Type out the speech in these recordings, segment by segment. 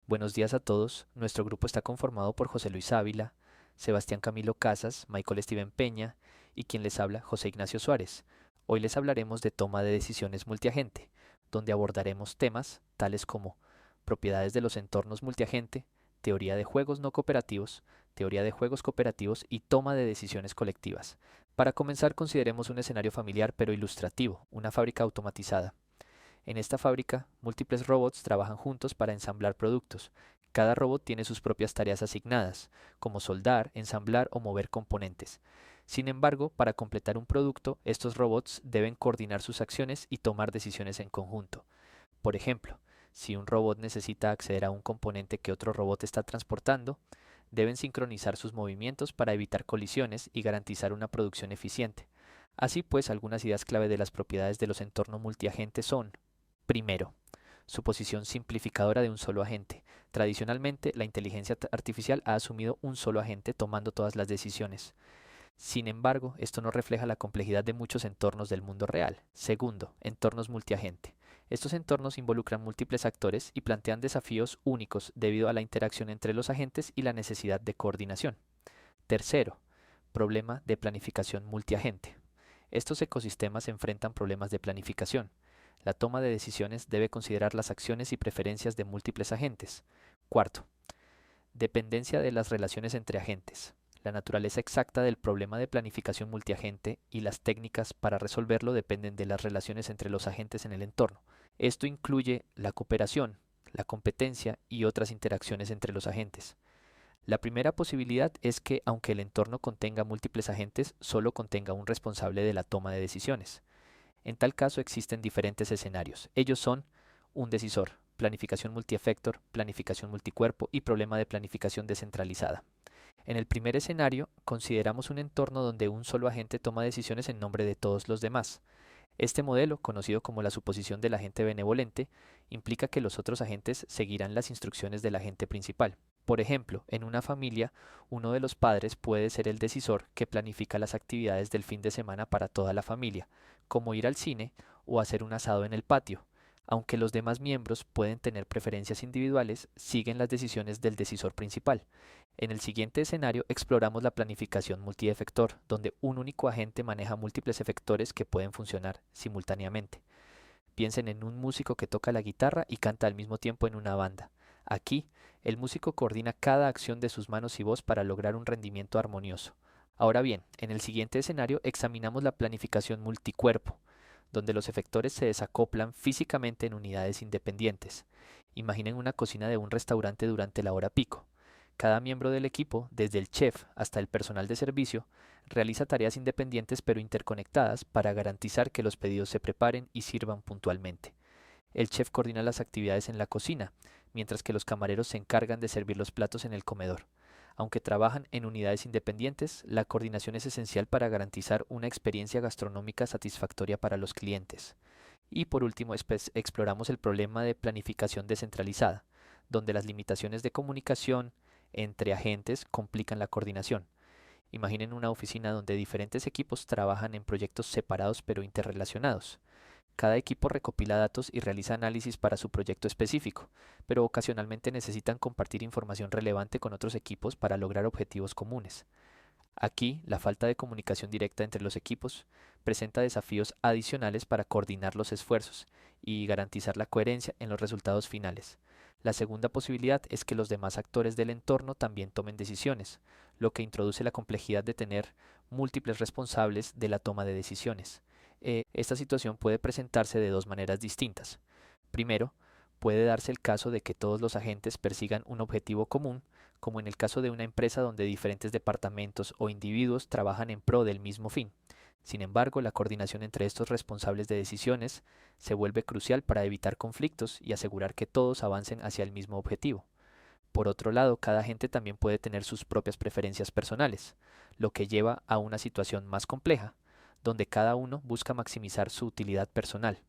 Buenos días a todos. Nuestro grupo está conformado por José Luis Ávila, Sebastián Camilo Casas, Michael Steven Peña y quien les habla, José Ignacio Suárez. Hoy les hablaremos de toma de decisiones multiagente, donde abordaremos temas tales como propiedades de los entornos multiagente, teoría de juegos no cooperativos, teoría de juegos cooperativos y toma de decisiones colectivas. Para comenzar, consideremos un escenario familiar pero ilustrativo, una fábrica automatizada. En esta fábrica, múltiples robots trabajan juntos para ensamblar productos. Cada robot tiene sus propias tareas asignadas, como soldar, ensamblar o mover componentes. Sin embargo, para completar un producto, estos robots deben coordinar sus acciones y tomar decisiones en conjunto. Por ejemplo, si un robot necesita acceder a un componente que otro robot está transportando, deben sincronizar sus movimientos para evitar colisiones y garantizar una producción eficiente. Así pues, algunas ideas clave de las propiedades de los entornos multiagentes son: primero, su posición simplificadora de un solo agente. Tradicionalmente, la inteligencia artificial ha asumido un solo agente tomando todas las decisiones. Sin embargo, esto no refleja la complejidad de muchos entornos del mundo real. Segundo, entornos multiagente. Estos entornos involucran múltiples actores y plantean desafíos únicos debido a la interacción entre los agentes y la necesidad de coordinación. Tercero, problema de planificación multiagente. Estos ecosistemas enfrentan problemas de planificación. La toma de decisiones debe considerar las acciones y preferencias de múltiples agentes. Cuarto, dependencia de las relaciones entre agentes. La naturaleza exacta del problema de planificación multiagente y las técnicas para resolverlo dependen de las relaciones entre los agentes en el entorno. Esto incluye la cooperación, la competencia y otras interacciones entre los agentes. La primera posibilidad es que, aunque el entorno contenga múltiples agentes, solo contenga un responsable de la toma de decisiones. En tal caso existen diferentes escenarios. Ellos son un decisor, planificación multiefector, planificación multicuerpo y problema de planificación descentralizada. En el primer escenario, consideramos un entorno donde un solo agente toma decisiones en nombre de todos los demás. Este modelo, conocido como la suposición del agente benevolente, implica que los otros agentes seguirán las instrucciones del agente principal. Por ejemplo, en una familia, uno de los padres puede ser el decisor que planifica las actividades del fin de semana para toda la familia, como ir al cine o hacer un asado en el patio. Aunque los demás miembros pueden tener preferencias individuales, siguen las decisiones del decisor principal. En el siguiente escenario exploramos la planificación multiefector, donde un único agente maneja múltiples efectores que pueden funcionar simultáneamente. Piensen en un músico que toca la guitarra y canta al mismo tiempo en una banda. Aquí, el músico coordina cada acción de sus manos y voz para lograr un rendimiento armonioso. Ahora bien, en el siguiente escenario examinamos la planificación multicuerpo, donde los efectores se desacoplan físicamente en unidades independientes. Imaginen una cocina de un restaurante durante la hora pico. Cada miembro del equipo, desde el chef hasta el personal de servicio, realiza tareas independientes pero interconectadas para garantizar que los pedidos se preparen y sirvan puntualmente. El chef coordina las actividades en la cocina, mientras que los camareros se encargan de servir los platos en el comedor. Aunque trabajan en unidades independientes, la coordinación es esencial para garantizar una experiencia gastronómica satisfactoria para los clientes. Y por último, exploramos el problema de planificación descentralizada, donde las limitaciones de comunicación entre agentes complican la coordinación. Imaginen una oficina donde diferentes equipos trabajan en proyectos separados pero interrelacionados. Cada equipo recopila datos y realiza análisis para su proyecto específico, pero ocasionalmente necesitan compartir información relevante con otros equipos para lograr objetivos comunes. Aquí, la falta de comunicación directa entre los equipos presenta desafíos adicionales para coordinar los esfuerzos y garantizar la coherencia en los resultados finales. La segunda posibilidad es que los demás actores del entorno también tomen decisiones, lo que introduce la complejidad de tener múltiples responsables de la toma de decisiones. Esta situación puede presentarse de dos maneras distintas. Primero, puede darse el caso de que todos los agentes persigan un objetivo común, como en el caso de una empresa donde diferentes departamentos o individuos trabajan en pro del mismo fin. Sin embargo, la coordinación entre estos responsables de decisiones se vuelve crucial para evitar conflictos y asegurar que todos avancen hacia el mismo objetivo. Por otro lado, cada agente también puede tener sus propias preferencias personales, lo que lleva a una situación más compleja, donde cada uno busca maximizar su utilidad personal.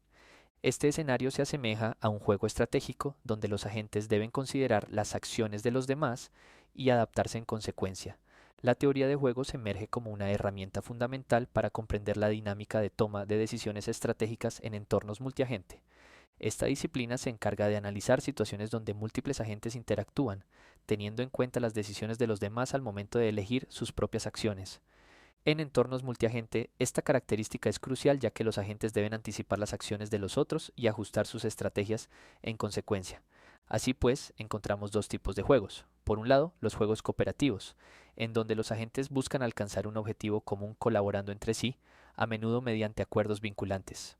Este escenario se asemeja a un juego estratégico donde los agentes deben considerar las acciones de los demás y adaptarse en consecuencia. La teoría de juegos emerge como una herramienta fundamental para comprender la dinámica de toma de decisiones estratégicas en entornos multiagente. Esta disciplina se encarga de analizar situaciones donde múltiples agentes interactúan, teniendo en cuenta las decisiones de los demás al momento de elegir sus propias acciones. En entornos multiagente, esta característica es crucial ya que los agentes deben anticipar las acciones de los otros y ajustar sus estrategias en consecuencia. Así pues, encontramos dos tipos de juegos. Por un lado, los juegos cooperativos, en donde los agentes buscan alcanzar un objetivo común colaborando entre sí, a menudo mediante acuerdos vinculantes.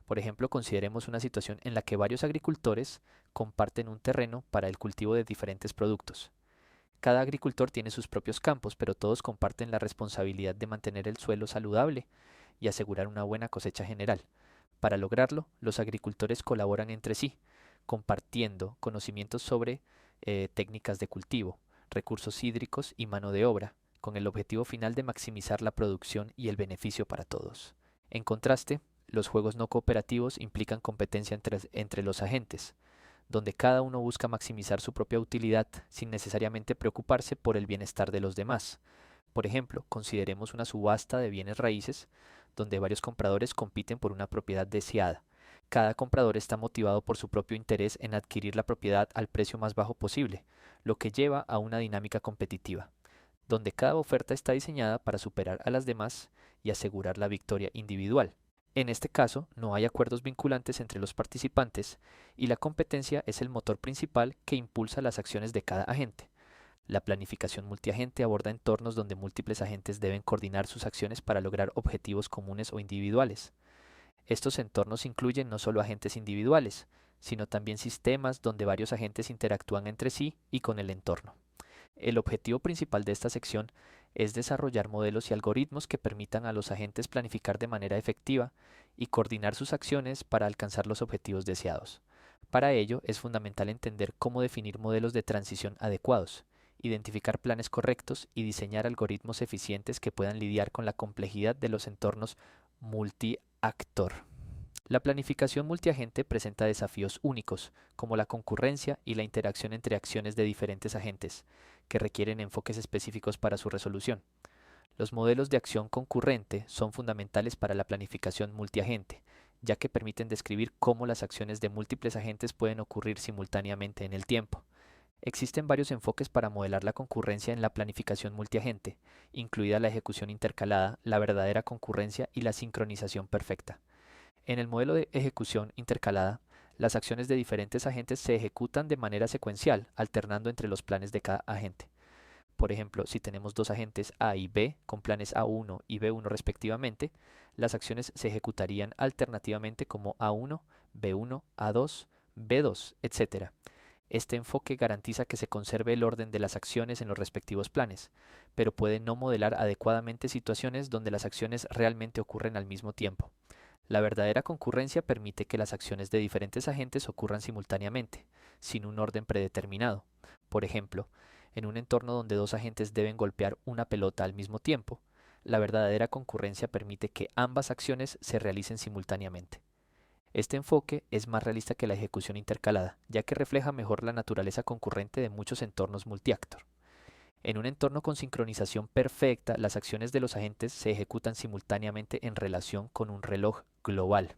Por ejemplo, consideremos una situación en la que varios agricultores comparten un terreno para el cultivo de diferentes productos. Cada agricultor tiene sus propios campos, pero todos comparten la responsabilidad de mantener el suelo saludable y asegurar una buena cosecha general. Para lograrlo, los agricultores colaboran entre sí, compartiendo conocimientos sobre técnicas de cultivo, recursos hídricos y mano de obra, con el objetivo final de maximizar la producción y el beneficio para todos. En contraste, los juegos no cooperativos implican competencia entre los agentes, donde cada uno busca maximizar su propia utilidad sin necesariamente preocuparse por el bienestar de los demás. Por ejemplo, consideremos una subasta de bienes raíces donde varios compradores compiten por una propiedad deseada. Cada comprador está motivado por su propio interés en adquirir la propiedad al precio más bajo posible, lo que lleva a una dinámica competitiva, donde cada oferta está diseñada para superar a las demás y asegurar la victoria individual. En este caso, no hay acuerdos vinculantes entre los participantes y la competencia es el motor principal que impulsa las acciones de cada agente. La planificación multiagente aborda entornos donde múltiples agentes deben coordinar sus acciones para lograr objetivos comunes o individuales. Estos entornos incluyen no solo agentes individuales, sino también sistemas donde varios agentes interactúan entre sí y con el entorno. El objetivo principal de esta sección es desarrollar modelos y algoritmos que permitan a los agentes planificar de manera efectiva y coordinar sus acciones para alcanzar los objetivos deseados. Para ello, es fundamental entender cómo definir modelos de transición adecuados, identificar planes correctos y diseñar algoritmos eficientes que puedan lidiar con la complejidad de los entornos multiactor. La planificación multiagente presenta desafíos únicos, como la concurrencia y la interacción entre acciones de diferentes agentes, que requieren enfoques específicos para su resolución. Los modelos de acción concurrente son fundamentales para la planificación multiagente, ya que permiten describir cómo las acciones de múltiples agentes pueden ocurrir simultáneamente en el tiempo. Existen varios enfoques para modelar la concurrencia en la planificación multiagente, incluida la ejecución intercalada, la verdadera concurrencia y la sincronización perfecta. En el modelo de ejecución intercalada, las acciones de diferentes agentes se ejecutan de manera secuencial, alternando entre los planes de cada agente. Por ejemplo, si tenemos dos agentes A y B con planes A1 y B1 respectivamente, las acciones se ejecutarían alternativamente como A1, B1, A2, B2, etc. Este enfoque garantiza que se conserve el orden de las acciones en los respectivos planes, pero puede no modelar adecuadamente situaciones donde las acciones realmente ocurren al mismo tiempo. La verdadera concurrencia permite que las acciones de diferentes agentes ocurran simultáneamente, sin un orden predeterminado. Por ejemplo, en un entorno donde dos agentes deben golpear una pelota al mismo tiempo, la verdadera concurrencia permite que ambas acciones se realicen simultáneamente. Este enfoque es más realista que la ejecución intercalada, ya que refleja mejor la naturaleza concurrente de muchos entornos multiactor. En un entorno con sincronización perfecta, las acciones de los agentes se ejecutan simultáneamente en relación con un reloj global.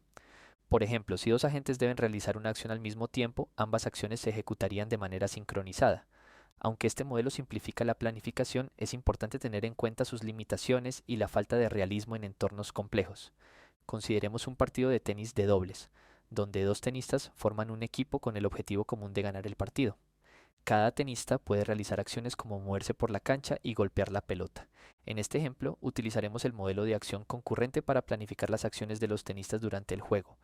Por ejemplo, si dos agentes deben realizar una acción al mismo tiempo, ambas acciones se ejecutarían de manera sincronizada. Aunque este modelo simplifica la planificación, es importante tener en cuenta sus limitaciones y la falta de realismo en entornos complejos. Consideremos un partido de tenis de dobles, donde dos tenistas forman un equipo con el objetivo común de ganar el partido. Cada tenista puede realizar acciones como moverse por la cancha y golpear la pelota. En este ejemplo, utilizaremos el modelo de acción concurrente para planificar las acciones de los tenistas durante el juego.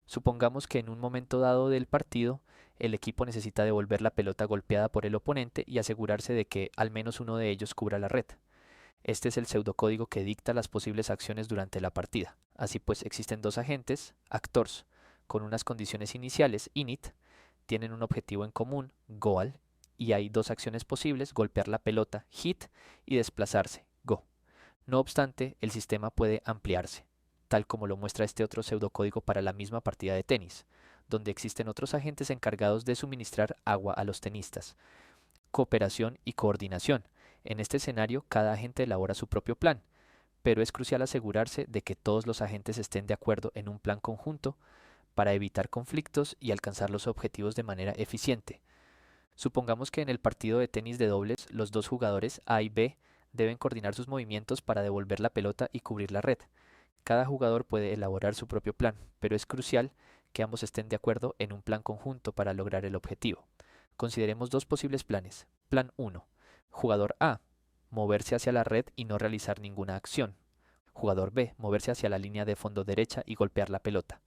Supongamos que en un momento dado del partido, el equipo necesita devolver la pelota golpeada por el oponente y asegurarse de que al menos uno de ellos cubra la red. Este es el pseudocódigo que dicta las posibles acciones durante la partida. Así pues, existen dos agentes, actors, con unas condiciones iniciales, init, tienen un objetivo en común, goal, y hay dos acciones posibles, golpear la pelota, hit, y desplazarse, go. No obstante, el sistema puede ampliarse, tal como lo muestra este otro pseudocódigo para la misma partida de tenis, donde existen otros agentes encargados de suministrar agua a los tenistas. Cooperación y coordinación. En este escenario, cada agente elabora su propio plan, pero es crucial asegurarse de que todos los agentes estén de acuerdo en un plan conjunto para evitar conflictos y alcanzar los objetivos de manera eficiente. Supongamos que en el partido de tenis de dobles los dos jugadores A y B deben coordinar sus movimientos para devolver la pelota y cubrir la red. Cada jugador puede elaborar su propio plan, pero es crucial que ambos estén de acuerdo en un plan conjunto para lograr el objetivo. Consideremos dos posibles planes. Plan 1. Jugador A. Moverse hacia la red y no realizar ninguna acción. Jugador B. Moverse hacia la línea de fondo derecha y golpear la pelota.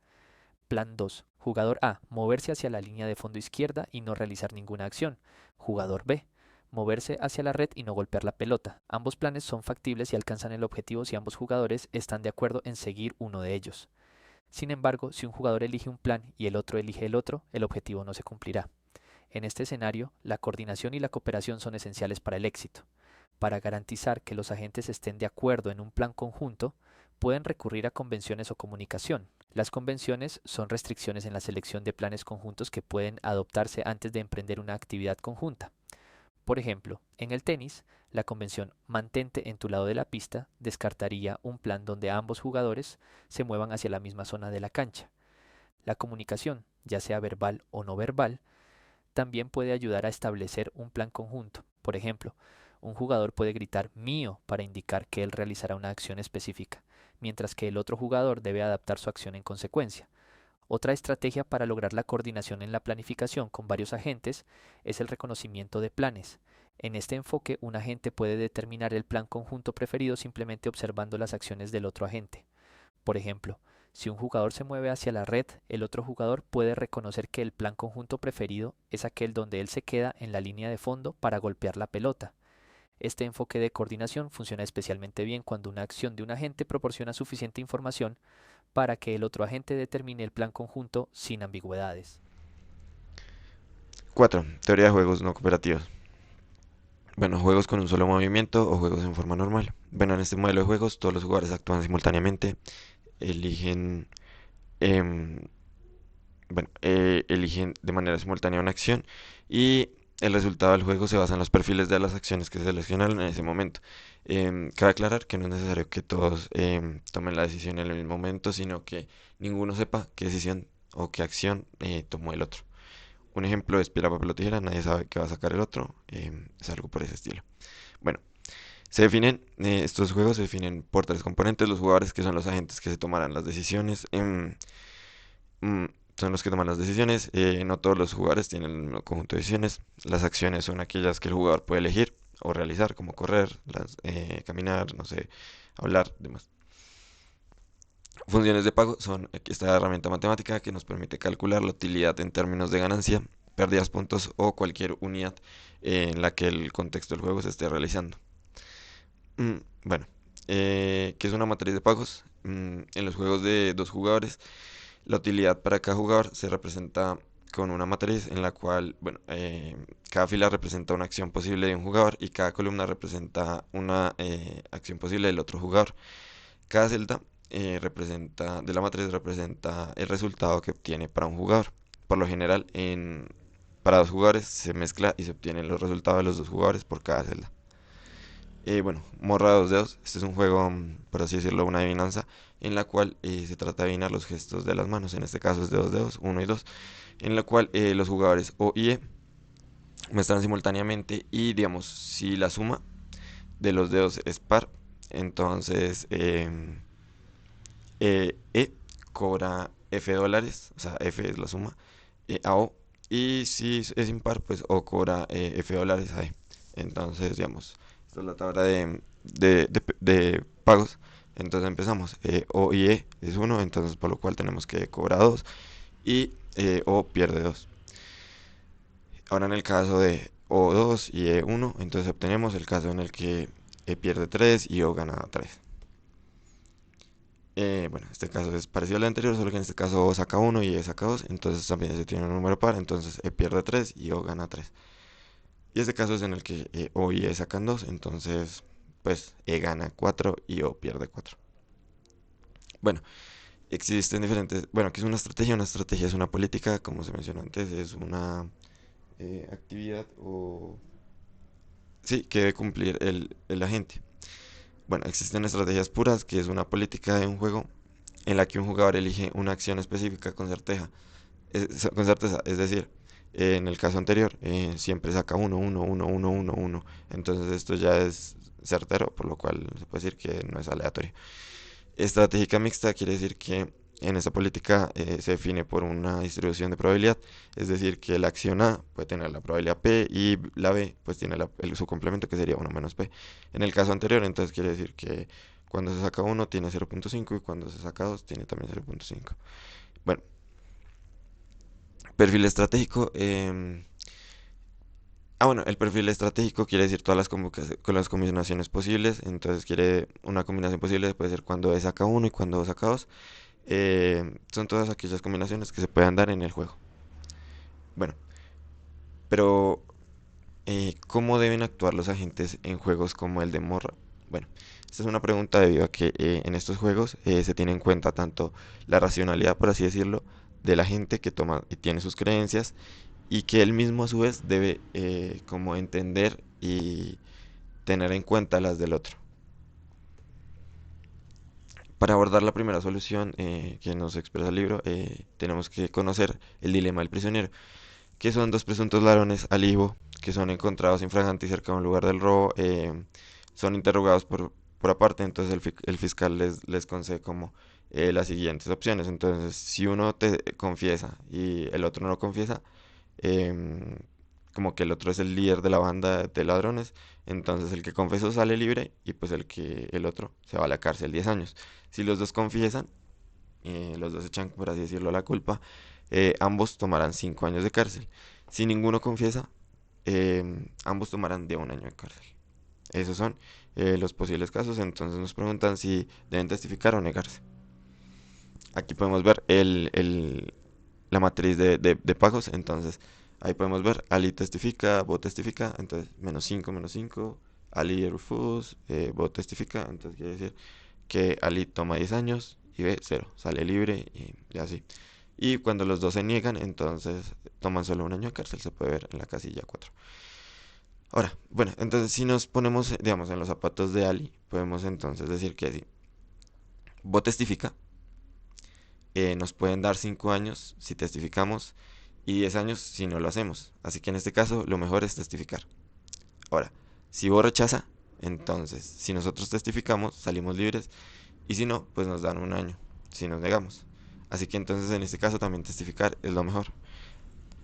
Plan 2. Jugador A. Moverse hacia la línea de fondo izquierda y no realizar ninguna acción. Jugador B. Moverse hacia la red y no golpear la pelota. Ambos planes son factibles y alcanzan el objetivo si ambos jugadores están de acuerdo en seguir uno de ellos. Sin embargo, si un jugador elige un plan y el otro elige el otro, el objetivo no se cumplirá. En este escenario, la coordinación y la cooperación son esenciales para el éxito. Para garantizar que los agentes estén de acuerdo en un plan conjunto, pueden recurrir a convenciones o comunicación. Las convenciones son restricciones en la selección de planes conjuntos que pueden adoptarse antes de emprender una actividad conjunta. Por ejemplo, en el tenis, la convención mantente en tu lado de la pista descartaría un plan donde ambos jugadores se muevan hacia la misma zona de la cancha. La comunicación, ya sea verbal o no verbal, también puede ayudar a establecer un plan conjunto. Por ejemplo, un jugador puede gritar mío para indicar que él realizará una acción específica, mientras que el otro jugador debe adaptar su acción en consecuencia. Otra estrategia para lograr la coordinación en la planificación con varios agentes es el reconocimiento de planes. En este enfoque, un agente puede determinar el plan conjunto preferido simplemente observando las acciones del otro agente. Por ejemplo, si un jugador se mueve hacia la red, el otro jugador puede reconocer que el plan conjunto preferido es aquel donde él se queda en la línea de fondo para golpear la pelota. Este enfoque de coordinación funciona especialmente bien cuando una acción de un agente proporciona suficiente información para que el otro agente determine el plan conjunto sin ambigüedades. 4. Teoría de juegos no cooperativos. Bueno, juegos con un solo movimiento o juegos en forma normal. Bueno, en este modelo de juegos todos los jugadores actúan simultáneamente, eligen, em, eligen de manera simultánea una acción y el resultado del juego se basa en los perfiles de las acciones que se seleccionaron en ese momento. Cabe aclarar que no es necesario que todos tomen la decisión en el mismo momento, sino que ninguno sepa qué decisión o qué acción tomó el otro. Un ejemplo es piedra, papel o tijera, nadie sabe qué va a sacar el otro, es algo por ese estilo. Bueno, estos juegos se definen por tres componentes: los jugadores, que son los agentes que se tomarán las decisiones, mm, son los que toman las decisiones, no todos los jugadores tienen el mismo conjunto de decisiones. Las acciones son aquellas que el jugador puede elegir o realizar, como correr, caminar, no sé, hablar, demás. Funciones de pago son esta herramienta matemática que nos permite calcular la utilidad en términos de ganancia, pérdidas, puntos o cualquier unidad en la que el contexto del juego se esté realizando. Mm, bueno, ¿qué es una matriz de pagos? En los juegos de dos jugadores, la utilidad para cada jugador se representa con una matriz en la cual, bueno, cada fila representa una acción posible de un jugador y cada columna representa una acción posible del otro jugador. Cada celda de la matriz representa el resultado que obtiene para un jugador. Por lo general, para dos jugadores se mezcla y se obtienen los resultados de los dos jugadores por cada celda. Bueno, Morra de dos dedos. Este es un juego, por así decirlo, una adivinanza, en la cual se trata de adivinar los gestos de las manos. En este caso es de dos dedos, uno y dos, en la cual los jugadores O y E muestran simultáneamente y, digamos, si la suma de los dedos es par, entonces E cobra F dólares, o sea, F es la suma, a O, y si es impar, pues O cobra F dólares a E. Entonces, digamos, esta es la tabla de pagos. Entonces empezamos, O y E es uno, entonces por lo cual tenemos que cobrar 2 y O pierde 2. Ahora en el caso de O2 y E1, entonces obtenemos el caso en el que E pierde 3 y O gana 3. Bueno, este caso es parecido al anterior, solo que en este caso O saca 1 y E saca 2, entonces también se tiene un número par, entonces E pierde 3 y O gana 3. Y este caso es en el que O y E sacan 2, entonces pues E gana 4 y O pierde 4. Bueno, existen diferentes, bueno, ¿qué es una estrategia? Una estrategia es una política, como se mencionó antes, es una actividad o... Sí, que debe cumplir el agente. Bueno, existen estrategias puras, que es una política de un juego, en la que un jugador elige una acción específica con certeza, es decir, en el caso anterior siempre saca uno, uno, uno, uno, uno, uno. Entonces esto ya es certero, por lo cual se puede decir que no es aleatorio. Estratégica mixta quiere decir que en esta política se define por una distribución de probabilidad, es decir, que la acción A puede tener la probabilidad P y la B pues tiene su complemento que sería uno menos P. En el caso anterior, entonces quiere decir que cuando se saca uno tiene 0.5 y cuando se saca 2 tiene también 0.5. Bueno, perfil estratégico. Bueno, el perfil estratégico quiere decir todas con las combinaciones posibles. Entonces quiere una combinación posible puede ser cuando E saca uno y cuando O saca 2. Son todas aquellas combinaciones que se puedan dar en el juego. Bueno, pero ¿cómo deben actuar los agentes en juegos como el de Morra? Bueno, esta es una pregunta debido a que en estos juegos se tiene en cuenta tanto la racionalidad, por así decirlo, de la gente que toma y tiene sus creencias y que él mismo a su vez debe como entender y tener en cuenta las del otro. Para abordar la primera solución que nos expresa el libro, tenemos que conocer el dilema del prisionero, que son dos presuntos ladrones al Ivo, que son encontrados infraganti cerca de un lugar del robo, son interrogados por aparte, entonces el fiscal les concede como las siguientes opciones. Entonces, si uno te confiesa y el otro no confiesa, em, como que el otro es el líder de la banda de ladrones, entonces el que confesó sale libre y pues el otro se va a la cárcel 10 años. Si los dos confiesan, los dos echan, por así decirlo, la culpa, ambos tomarán 5 años de cárcel. Si ninguno confiesa, ambos tomarán de 1 año de cárcel. Esos son los posibles casos, entonces nos preguntan si deben testificar o negarse. Aquí podemos ver la matriz de pagos, entonces ahí podemos ver Ali testifica, Bo testifica, entonces menos 5, Ali refuse, Bo testifica, entonces quiere decir que Ali toma 10 años y B 0, sale libre y así. Y cuando los dos se niegan, entonces toman solo 1 año de cárcel, se puede ver en la casilla 4. Ahora, bueno, entonces si nos ponemos, digamos, en los zapatos de Ali, podemos entonces decir que si Bo testifica, nos pueden dar 5 años si testificamos y 10 años si no lo hacemos. Así que en este caso lo mejor es testificar. Ahora, si Bo rechaza, entonces si nosotros testificamos salimos libres y si no, pues nos dan 1 año si nos negamos. Así que entonces en este caso también testificar es lo mejor.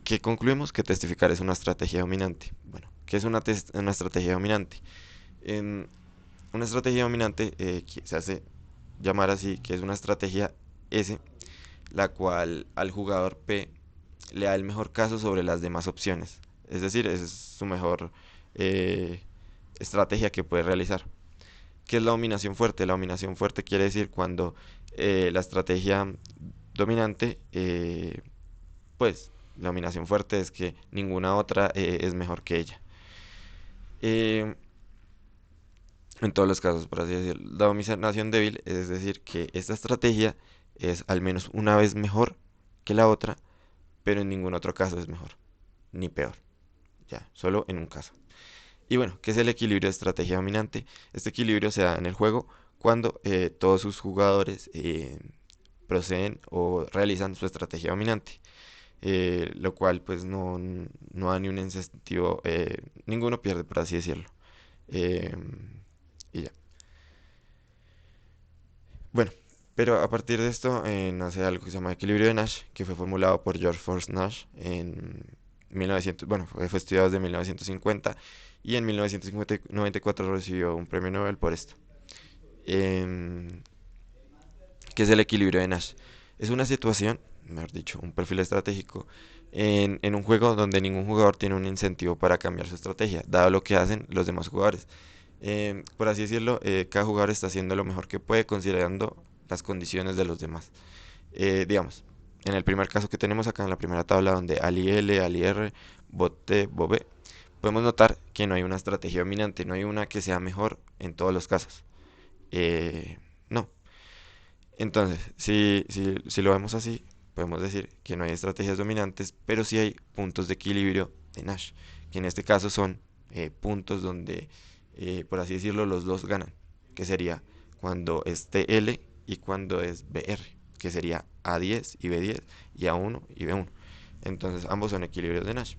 ¿Qué concluimos? Que testificar es una estrategia dominante. Bueno, ¿qué es una estrategia dominante? En una estrategia dominante que se hace llamar así, que es una estrategia S, la cual al jugador P le da el mejor caso sobre las demás opciones. Es decir, es su mejor eh, estrategia que puede realizar. ¿Qué es la dominación fuerte? La dominación fuerte quiere decir cuando la estrategia dominante, pues la dominación fuerte es que ninguna otra es mejor que ella. Eh, en todos los casos, por así decirlo. La dominación débil es decir que esta estrategia es al menos una vez mejor que la otra, pero en ningún otro caso es mejor, ni peor. Ya, solo en un caso. Y bueno, ¿qué es el equilibrio de estrategia dominante? Este equilibrio se da en el juego cuando todos sus jugadores proceden o realizan su estrategia dominante, lo cual pues no da ni un incentivo, ninguno pierde, por así decirlo. Eh, y ya. Bueno, pero a partir de esto nace algo que se llama equilibrio de Nash, que fue formulado por George Force Nash en 1900, bueno, fue estudiado desde 1950 y en 1994 recibió un premio Nobel por esto. Em, ¿Qué es el equilibrio de Nash? Es una situación, mejor dicho, un perfil estratégico en un juego donde ningún jugador tiene un incentivo para cambiar su estrategia, dado lo que hacen los demás jugadores. Por así decirlo, cada jugador está haciendo lo mejor que puede considerando las condiciones de los demás. Digamos, en el primer caso que tenemos acá en la primera tabla donde Ali L, Ali R, Bote, Bobe, podemos notar que no hay una estrategia dominante, no hay una que sea mejor en todos los casos. No. Entonces, si lo vemos así, podemos decir que no hay estrategias dominantes, pero sí hay puntos de equilibrio de Nash, que en este caso son puntos donde, por así decirlo, los dos ganan, que sería cuando esté L y cuando es BR, que sería A10 y B10 y A1 y B1. Entonces ambos son equilibrios de Nash.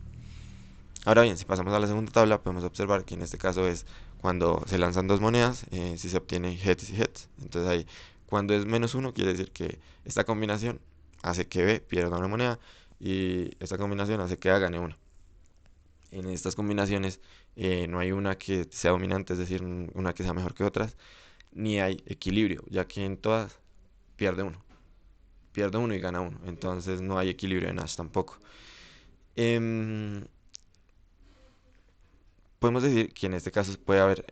Ahora bien, si pasamos a la segunda tabla, podemos observar que en este caso es cuando se lanzan dos monedas, si se obtienen heads y heads. Entonces ahí, cuando es -1, quiere decir que esta combinación hace que B pierda una moneda y esta combinación hace que A gane una. En estas combinaciones no hay una que sea dominante, es decir, una que sea mejor que otras, ni hay equilibrio, ya que en todas pierde uno. Pierde uno y gana uno. Entonces no hay equilibrio en Nash tampoco. Em, Podemos decir que en este caso puede haber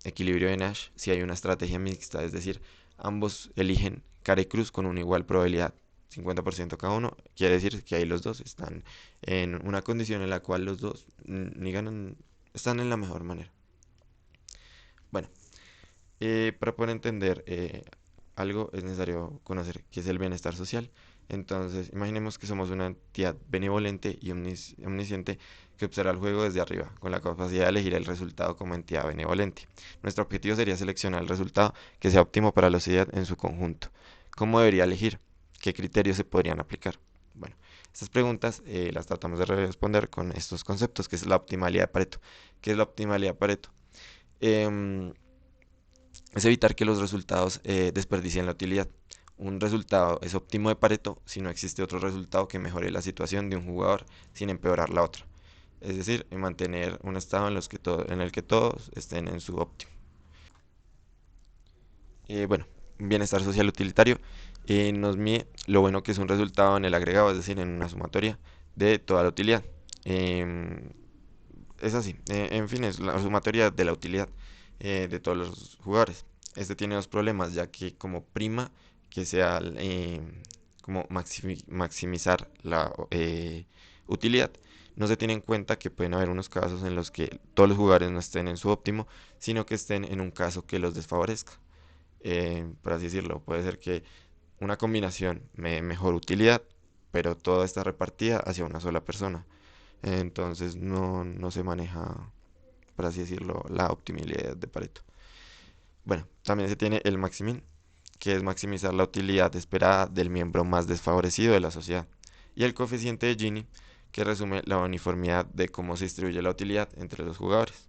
equilibrio de Nash si hay una estrategia mixta, es decir, ambos eligen cara y cruz con una igual probabilidad, 50% cada uno. Quiere decir que ahí los dos están en una condición en la cual los dos ni ganan, están en la mejor manera. Bueno, para poder entender algo es necesario conocer qué es el bienestar social. Entonces, imaginemos que somos una entidad benevolente y omnisciente que observa el juego desde arriba, con la capacidad de elegir el resultado como entidad benevolente. Nuestro objetivo sería seleccionar el resultado que sea óptimo para la sociedad en su conjunto. ¿Cómo debería elegir? ¿Qué criterios se podrían aplicar? Bueno, estas preguntas las tratamos de responder con estos conceptos, que es la optimalidad de Pareto. ¿Qué es la optimalidad de Pareto? Em, es evitar que los resultados desperdicien la utilidad. Un resultado es óptimo de Pareto si no existe otro resultado que mejore la situación de un jugador sin empeorar la otra. Es decir, mantener un estado en el que todos estén en su óptimo. Bueno, un bienestar social utilitario nos mide lo bueno que es un resultado en el agregado, es decir, en una sumatoria de toda la utilidad. Em, es así, en fin, es la sumatoria de la utilidad de todos los jugadores. Este tiene dos problemas, ya que como prima que sea como maximizar la utilidad, no se tiene en cuenta que pueden haber unos casos en los que todos los jugadores no estén en su óptimo, sino que estén en un caso que los desfavorezca. Por así decirlo, puede ser que una combinación mejor utilidad, pero toda está repartida hacia una sola persona. Entonces no se maneja, por así decirlo, la optimidad de Pareto. Bueno, también se tiene el maximin, que es maximizar la utilidad esperada del miembro más desfavorecido de la sociedad. Y el coeficiente de Gini, que resume la uniformidad de cómo se distribuye la utilidad entre los jugadores.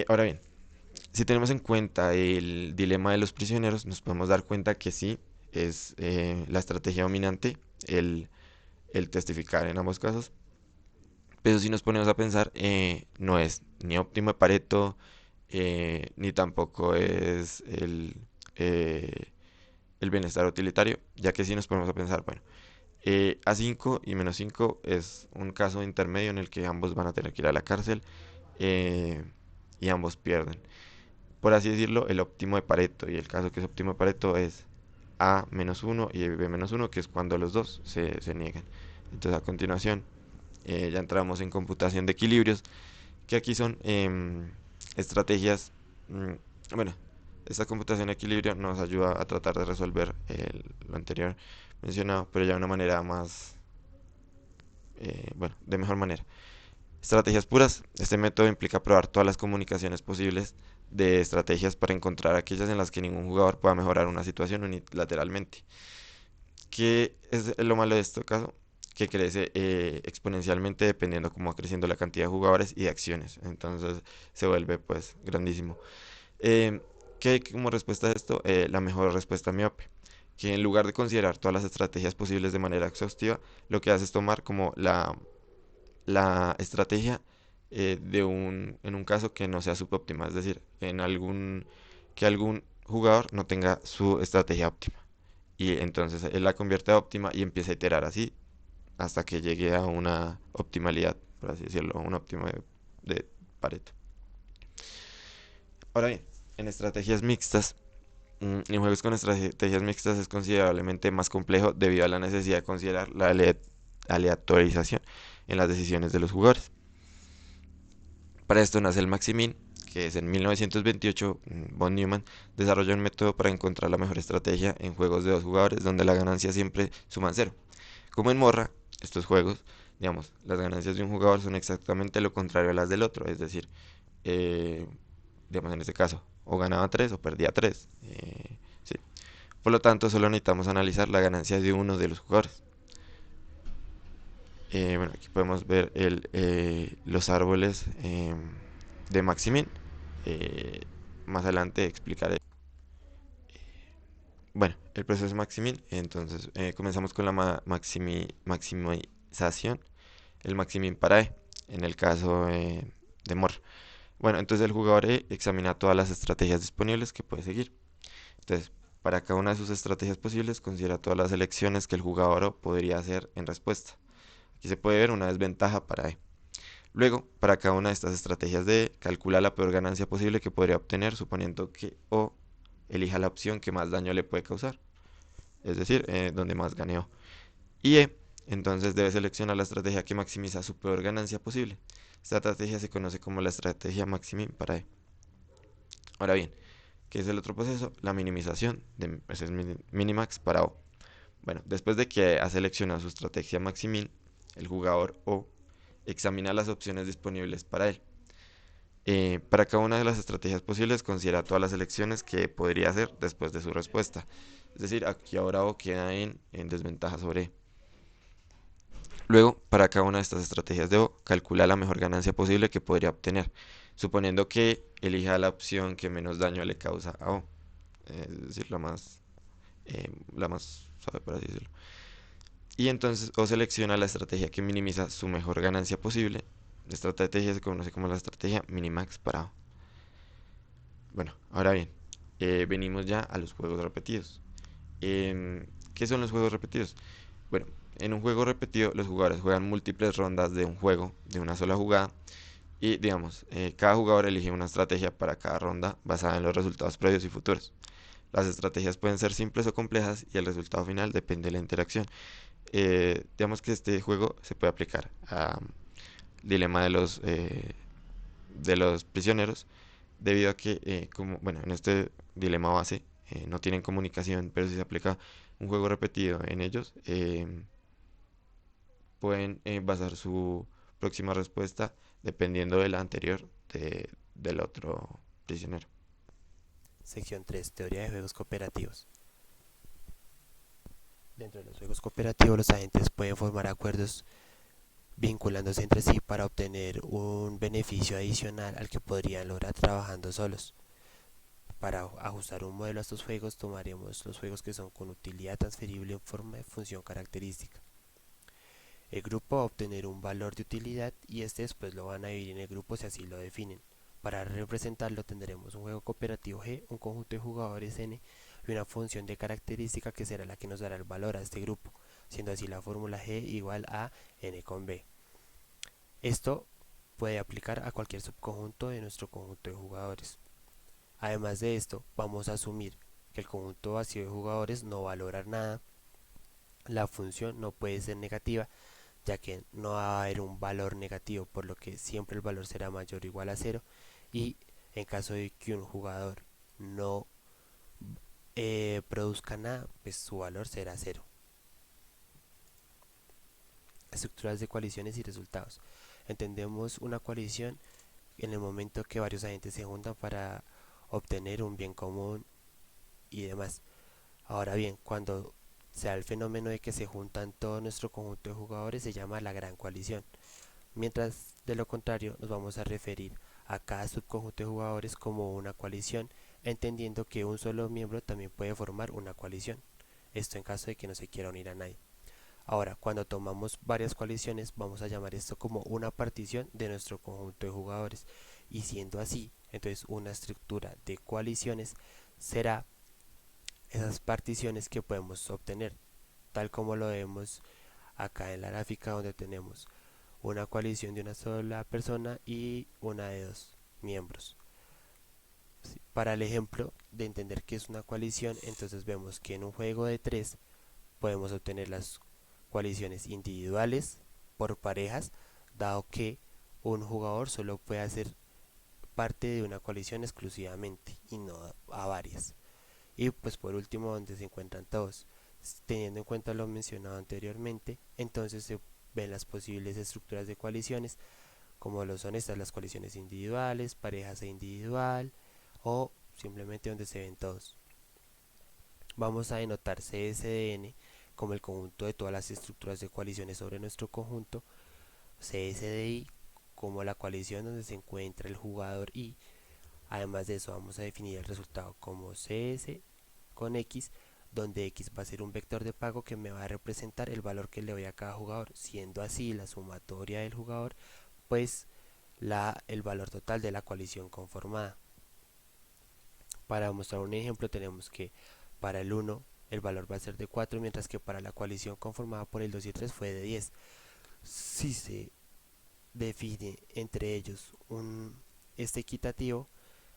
Ahora bien, si tenemos en cuenta el dilema de los prisioneros, nos podemos dar cuenta que sí es la estrategia dominante el testificar en ambos casos. Pero si nos ponemos a pensar, no es ni óptimo de Pareto, ni tampoco es el bienestar utilitario, ya que si nos ponemos a pensar, bueno, A5 y -5 es un caso intermedio en el que ambos van a tener que ir a la cárcel eh, y ambos pierden. Por así decirlo, el óptimo de Pareto y el caso que es óptimo de Pareto es A-1 y B-1, que es cuando los dos se niegan. Entonces a continuación ya entramos en computación de equilibrios, que aquí son estrategias, bueno, esta computación de equilibrio nos ayuda a tratar de resolver lo anterior mencionado, pero ya de una manera más, bueno, de mejor manera. Estrategias puras. Este método implica probar todas las comunicaciones posibles de estrategias para encontrar aquellas en las que ningún jugador pueda mejorar una situación unilateralmente. ¿Qué es lo malo de este caso? Que crece exponencialmente dependiendo cómo va creciendo la cantidad de jugadores y de acciones. Entonces se vuelve pues grandísimo. Eh, ¿Qué hay como respuesta a esto? La mejor respuesta miope, que en lugar de considerar todas las estrategias posibles de manera exhaustiva, lo que hace es tomar como la estrategia en un caso que no sea subóptima, es decir, que algún jugador no tenga su estrategia óptima. Y entonces él la convierte a óptima y empieza a iterar así hasta que llegue a una optimalidad, por así decirlo, una óptima de Pareto. Ahora bien, en estrategias mixtas, en juegos con estrategias mixtas es considerablemente más complejo debido a la necesidad de considerar la aleatorización en las decisiones de los jugadores. Para esto nace el Maximin, que es en 1928 von Neumann desarrolló un método para encontrar la mejor estrategia en juegos de dos jugadores donde la ganancia siempre suma cero. Como en Morra, estos juegos, digamos, las ganancias de un jugador son exactamente lo contrario a las del otro, es decir, eh, digamos en este caso, o ganaba 3 o perdía 3. Sí. Por lo tanto, solo necesitamos analizar la ganancia de uno de los jugadores. Bueno, aquí podemos ver los árboles de Maximin. Eh, Más adelante explicaré. Bueno, el proceso es Maximin. Entonces, comenzamos con la maximización, el Maximin para E, en el caso de Mor. Bueno, entonces el jugador E examina todas las estrategias disponibles que puede seguir. Entonces, para cada una de sus estrategias posibles, considera todas las elecciones que el jugador O podría hacer en respuesta. Aquí se puede ver una desventaja para E. Luego, para cada una de estas estrategias de E, calcula la peor ganancia posible que podría obtener, suponiendo que O elija la opción que más daño le puede causar, es decir, donde más gane O. Y E, entonces debe seleccionar la estrategia que maximiza su peor ganancia posible. Esta estrategia se conoce como la estrategia Maximin para E. Ahora bien, ¿qué es el otro proceso? La minimización de ese es Minimax para O. Bueno, después de que ha seleccionado su estrategia Maximin, el jugador O examina las opciones disponibles para él. Para cada una de las estrategias posibles, considera todas las elecciones que podría hacer después de su respuesta. Es decir, aquí ahora O queda en desventaja sobre E. Luego, para cada una de estas estrategias de O, calcula la mejor ganancia posible que podría obtener, suponiendo que elija la opción que menos daño le causa a O, es decir, la más suave, por así decirlo. Y entonces O selecciona la estrategia que minimiza su mejor ganancia posible. La estrategia se conoce como la estrategia Minimax para O. Bueno, ahora bien, venimos ya a los juegos repetidos. ¿Qué son los juegos repetidos? Bueno, en un juego repetido los jugadores juegan múltiples rondas de un juego, de una sola jugada, y digamos, cada jugador elige una estrategia para cada ronda basada en los resultados previos y futuros. Las estrategias pueden ser simples o complejas y el resultado final depende de la interacción. Digamos que este juego se puede aplicar a dilema de los prisioneros, debido a que, como, bueno, en este dilema base no tienen comunicación, pero si se aplica un juego repetido en ellos, pueden basar su próxima respuesta dependiendo de la anterior del otro prisionero. Sección 3. Teoría de juegos cooperativos. Dentro de los juegos cooperativos, los agentes pueden formar acuerdos vinculándose entre sí para obtener un beneficio adicional al que podrían lograr trabajando solos. Para ajustar un modelo a estos juegos, tomaremos los juegos que son con utilidad transferible en forma de función característica. El grupo va a obtener un valor de utilidad y este después lo van a dividir en el grupo si así lo definen. Para representarlo tendremos un juego cooperativo G, un conjunto de jugadores N y una función de característica que será la que nos dará el valor a este grupo, siendo así la fórmula G igual a N con B. Esto puede aplicar a cualquier subconjunto de nuestro conjunto de jugadores. Además de esto, vamos a asumir que el conjunto vacío de jugadores no va a lograr nada, la función no puede ser negativa, ya que no va a haber un valor negativo, por lo que siempre el valor será mayor o igual a cero, y en caso de que un jugador no produzca nada, pues su valor será cero. Estructuras de coaliciones y resultados. Entendemos una coalición en el momento que varios agentes se juntan para obtener un bien común y demás. Ahora bien, cuando sea el fenómeno de que se juntan todo nuestro conjunto de jugadores, se llama la gran coalición. Mientras de lo contrario nos vamos a referir a cada subconjunto de jugadores como una coalición, entendiendo que un solo miembro también puede formar una coalición. Esto en caso de que no se quiera unir a nadie. Ahora, cuando tomamos varias coaliciones, vamos a llamar esto como una partición de nuestro conjunto de jugadores. Y siendo así, entonces una estructura de coaliciones será esas particiones que podemos obtener, tal como lo vemos acá en la gráfica donde tenemos una coalición de una sola persona y una de dos miembros. Para el ejemplo de entender qué es una coalición, entonces vemos que en un juego de tres podemos obtener las coaliciones individuales por parejas, dado que un jugador solo puede hacer parte de una coalición exclusivamente y no a varias. Y pues por último, donde se encuentran todos. Teniendo en cuenta lo mencionado anteriormente, entonces se ven las posibles estructuras de coaliciones, como lo son estas las coaliciones individuales, parejas e individual, o simplemente donde se ven todos. Vamos a denotar CSDN como el conjunto de todas las estructuras de coaliciones sobre nuestro conjunto, CSDI como la coalición donde se encuentra el jugador I. Además de eso vamos a definir el resultado como CS con X, donde X va a ser un vector de pago que me va a representar el valor que le doy a cada jugador, siendo así la sumatoria del jugador pues el valor total de la coalición conformada. Para mostrar un ejemplo tenemos que para el 1 el valor va a ser de 4, mientras que para la coalición conformada por el 2 y el 3 fue de 10. Si se define entre ellos este equitativo,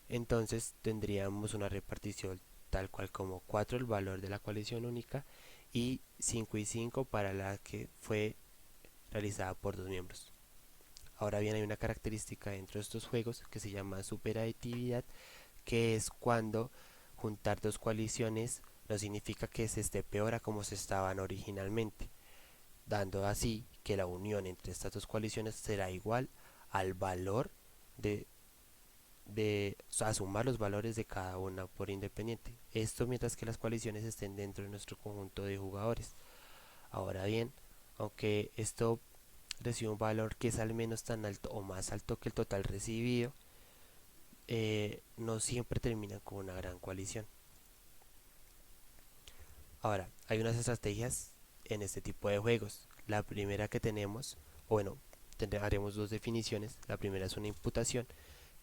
entonces tendríamos una repartición tal cual como 4 el valor de la coalición única y 5 y 5 para la que fue realizada por dos miembros. Ahora bien, hay una característica dentro de estos juegos que se llama superaditividad, que es cuando juntar dos coaliciones no significa que se esté peor a como se estaban originalmente, dando así que la unión entre estas dos coaliciones será igual al valor a sumar los valores de cada una por independiente. Esto mientras que las coaliciones estén dentro de nuestro conjunto de jugadores. Ahora bien, aunque esto recibe un valor que es al menos tan alto o más alto que el total recibido, no siempre terminan con una gran coalición. Ahora, hay unas estrategias en este tipo de juegos. La primera que tenemos, o bueno, haremos dos definiciones. La primera es una imputación,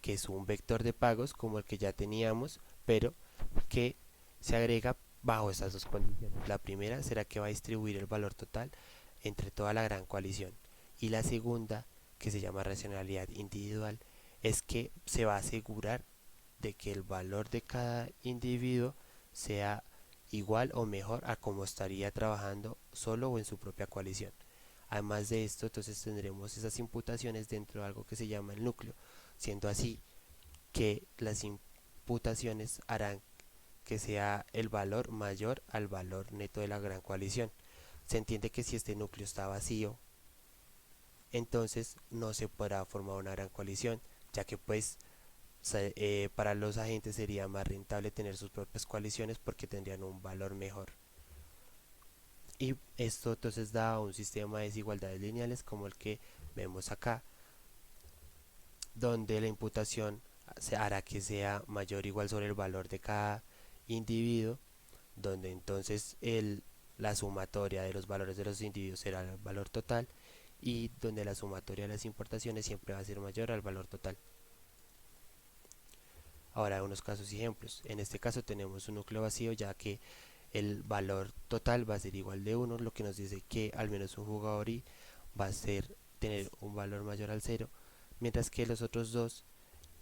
que es un vector de pagos como el que ya teníamos, pero que se agrega bajo estas dos condiciones. La primera será que va a distribuir el valor total entre toda la gran coalición. Y la segunda, que se llama racionalidad individual, es que se va a asegurar de que el valor de cada individuo sea igual o mejor a como estaría trabajando solo o en su propia coalición. Además de esto, entonces tendremos esas imputaciones dentro de algo que se llama el núcleo, siendo así que las imputaciones harán que sea el valor mayor al valor neto de la gran coalición. Se entiende que si este núcleo está vacío, entonces no se podrá formar una gran coalición, ya que pues para los agentes sería más rentable tener sus propias coaliciones porque tendrían un valor mejor. Y esto entonces da un sistema de desigualdades lineales como el que vemos acá, donde la imputación se hará que sea mayor o igual sobre el valor de cada individuo, donde entonces la sumatoria de los valores de los individuos será el valor total y donde la sumatoria de las importaciones siempre va a ser mayor al valor total. Ahora unos casos y ejemplos. En este caso tenemos un núcleo vacío, ya que el valor total va a ser igual de 1, lo que nos dice que al menos un jugador y va a tener un valor mayor al 0, mientras que los otros dos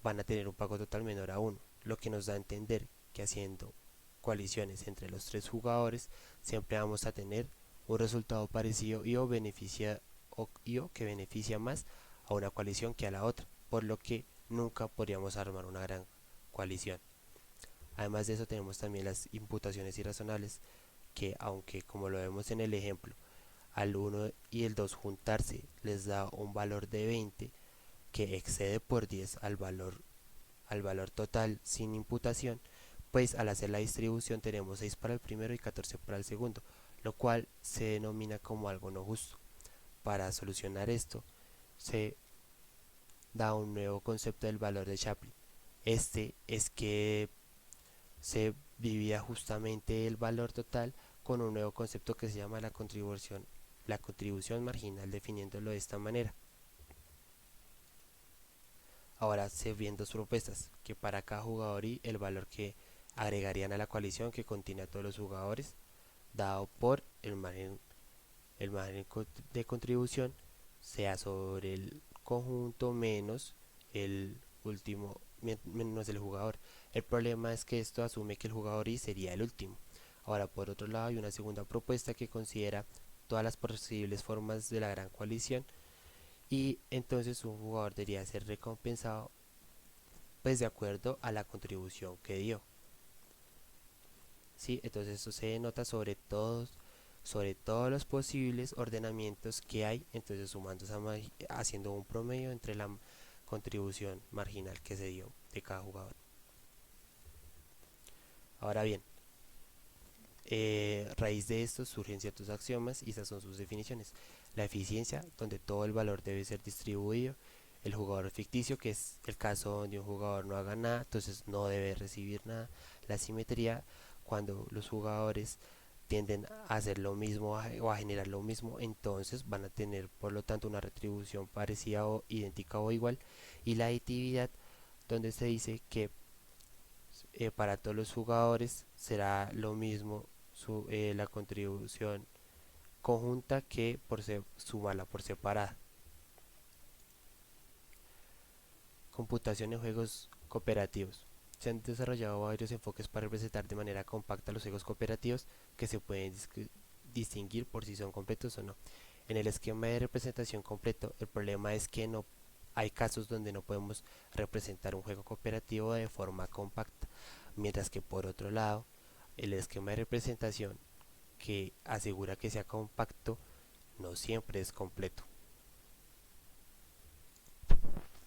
van a tener un pago total menor a 1, lo que nos da a entender que haciendo coaliciones entre los tres jugadores siempre vamos a tener un resultado parecido y o que beneficia más a una coalición que a la otra, por lo que nunca podríamos armar una gran coalición. Además de eso tenemos también las imputaciones irrazonables, que aunque como lo vemos en el ejemplo, al 1 y el 2 juntarse les da un valor de 20 que excede por 10 al valor total sin imputación, pues al hacer la distribución tenemos 6 para el primero y 14 para el segundo, lo cual se denomina como algo no justo. Para solucionar esto se da un nuevo concepto del valor de Shapley. Este es que se divida justamente el valor total con un nuevo concepto que se llama la contribución marginal, definiéndolo de esta manera. Ahora se ven dos propuestas, que para cada jugador y el valor que agregarían a la coalición que contiene a todos los jugadores, dado por el margen de contribución, sea sobre el conjunto menos el último menos el jugador. El problema es que esto asume que el jugador I sería el último. Ahora, por otro lado, hay una segunda propuesta que considera todas las posibles formas de la gran coalición y entonces un jugador debería ser recompensado pues de acuerdo a la contribución que dio. ¿Sí? Entonces esto se denota sobre todos los posibles ordenamientos que hay, entonces sumando haciendo un promedio entre la contribución marginal que se dio de cada jugador. Ahora bien, raíz de esto surgen ciertos axiomas y esas son sus definiciones. La eficiencia, donde todo el valor debe ser distribuido. El jugador ficticio, que es el caso donde un jugador no haga nada, entonces no debe recibir nada. La simetría, cuando los jugadores tienden a hacer lo mismo o a generar lo mismo, entonces van a tener por lo tanto una retribución parecida o idéntica o igual. Y la aditividad, donde se dice que para todos los jugadores será lo mismo la contribución conjunta que sumarla por separada. Computación en juegos cooperativos. Se han desarrollado varios enfoques para representar de manera compacta los juegos cooperativos que se pueden distinguir por si son completos o no. En el esquema de representación completo, el problema es que no hay casos donde no podemos representar un juego cooperativo de forma compacta, mientras que por otro lado, el esquema de representación que asegura que sea compacto no siempre es completo.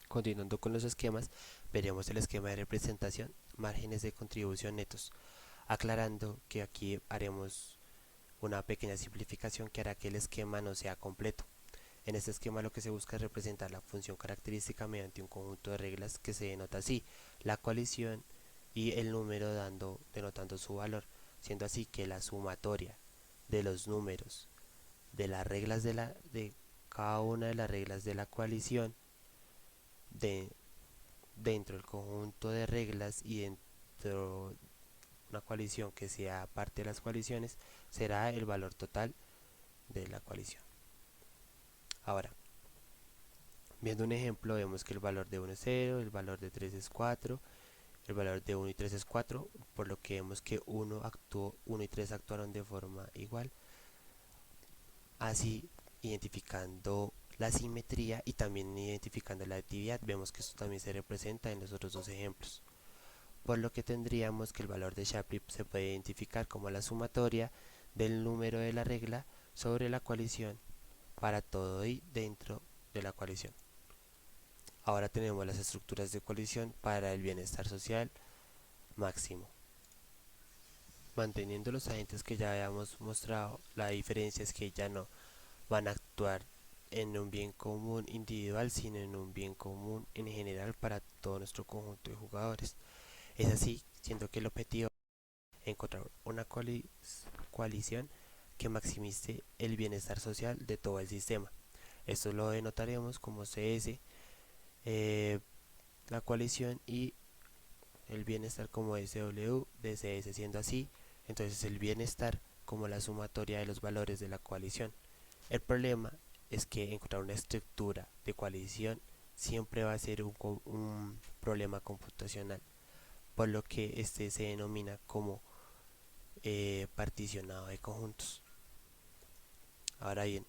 Continuando con los esquemas, veremos el esquema de representación, márgenes de contribución netos, aclarando que aquí haremos una pequeña simplificación que hará que el esquema no sea completo. En este esquema lo que se busca es representar la función característica mediante un conjunto de reglas que se denota así, la coalición y el número denotando su valor, siendo así que la sumatoria de los números de las reglas de cada una de las reglas de la coalición de, dentro del conjunto de reglas y dentro de una coalición que sea parte de las coaliciones será el valor total de la coalición. Ahora, viendo un ejemplo, vemos que el valor de 1 es 0, el valor de 3 es 4, el valor de 1 y 3 es 4, por lo que vemos que 1 y 3 actuaron de forma igual, así identificando la simetría y también identificando la actividad. Vemos que esto también se representa en los otros dos ejemplos, por lo que tendríamos que el valor de Shapley se puede identificar como la sumatoria del número de la regla sobre la coalición para todo y dentro de la coalición. Ahora tenemos las estructuras de coalición para el bienestar social máximo. Manteniendo los agentes que ya habíamos mostrado, la diferencia es que ya no van a actuar en un bien común individual, sino en un bien común en general para todo nuestro conjunto de jugadores. Es así, siendo que el objetivo es encontrar una coalición que maximice el bienestar social de todo el sistema. Esto lo denotaremos como CS, la coalición, y el bienestar como SW de CS, siendo así, entonces el bienestar como la sumatoria de los valores de la coalición. El problema es que encontrar una estructura de coalición siempre va a ser un problema computacional, por lo que este se denomina como particionado de conjuntos. Ahora bien,